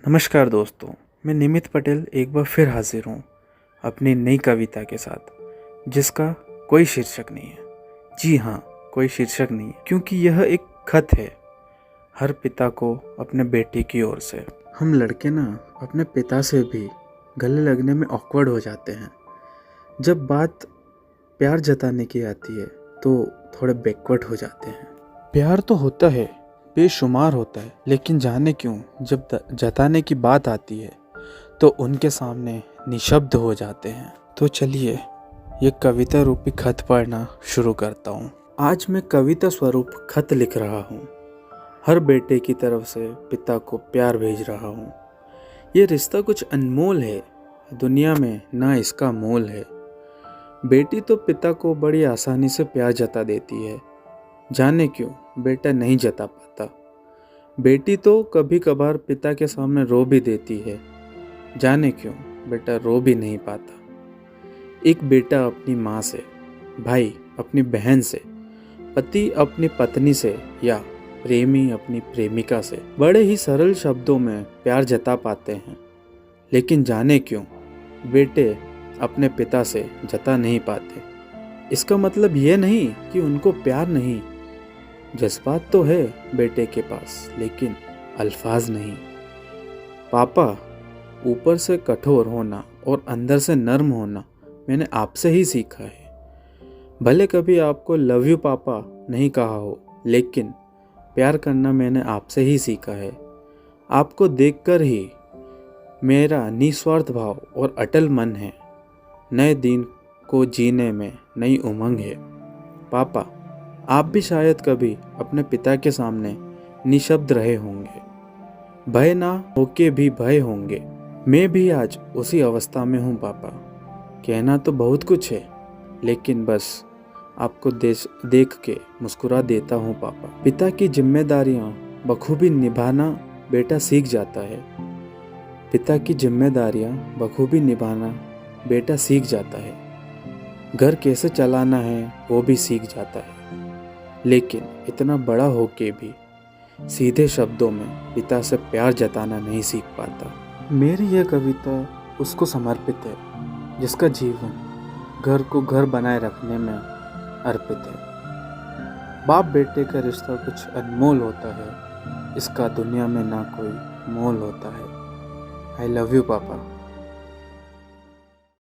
नमस्कार दोस्तों, मैं निमित पटेल एक बार फिर हाजिर हूँ अपनी नई कविता के साथ, जिसका कोई शीर्षक नहीं है। जी हाँ, कोई शीर्षक नहीं है, क्योंकि यह एक खत है हर पिता को अपने बेटे की ओर से। हम लड़के ना अपने पिता से भी गले लगने में ऑकवर्ड हो जाते हैं। जब बात प्यार जताने की आती है तो थोड़े बैकवर्ड हो जाते हैं। प्यार तो होता है, बेशुमार होता है, लेकिन जाने क्यों जब जताने की बात आती है तो उनके सामने निशब्द हो जाते हैं। तो चलिए ये कविता रूपी खत पढ़ना शुरू करता हूँ। आज मैं कविता स्वरूप खत लिख रहा हूँ। हर बेटे की तरफ से पिता को प्यार भेज रहा हूँ। ये रिश्ता कुछ अनमोल है, दुनिया में ना इसका मोल है। बेटी तो पिता को बड़ी आसानी से प्यार जता देती है, जाने क्यों बेटा नहीं जता पाता। बेटी तो कभी कभार पिता के सामने रो भी देती है, जाने क्यों बेटा रो भी नहीं पाता। एक बेटा अपनी माँ से, भाई अपनी बहन से, पति अपनी पत्नी से या प्रेमी अपनी प्रेमिका से बड़े ही सरल शब्दों में प्यार जता पाते हैं, लेकिन जाने क्यों बेटे अपने पिता से जता नहीं पाते। इसका मतलब ये नहीं कि उनको प्यार नहीं, जज्बात तो है बेटे के पास, लेकिन अल्फाज नहीं। पापा, ऊपर से कठोर होना और अंदर से नर्म होना मैंने आपसे ही सीखा है। भले कभी आपको लव यू पापा नहीं कहा हो, लेकिन प्यार करना मैंने आपसे ही सीखा है। आपको देखकर ही मेरा निस्वार्थ भाव और अटल मन है। नए दिन को जीने में नई उमंग है। पापा, आप भी शायद कभी अपने पिता के सामने निशब्द रहे होंगे, भय ना होके भी भय होंगे। मैं भी आज उसी अवस्था में हूँ पापा। कहना तो बहुत कुछ है, लेकिन बस आपको देख के मुस्कुरा देता हूँ पापा। पिता की जिम्मेदारियाँ बखूबी निभाना बेटा सीख जाता है। पिता की जिम्मेदारियाँ बखूबी निभाना बेटा सीख जाता है। घर कैसे चलाना है वो भी सीख जाता है, लेकिन इतना बड़ा होके भी सीधे शब्दों में पिता से प्यार जताना नहीं सीख पाता। मेरी यह कविता उसको समर्पित है जिसका जीवन घर को घर बनाए रखने में अर्पित है। बाप बेटे का रिश्ता कुछ अनमोल होता है, इसका दुनिया में ना कोई मोल होता है। आई लव यू पापा।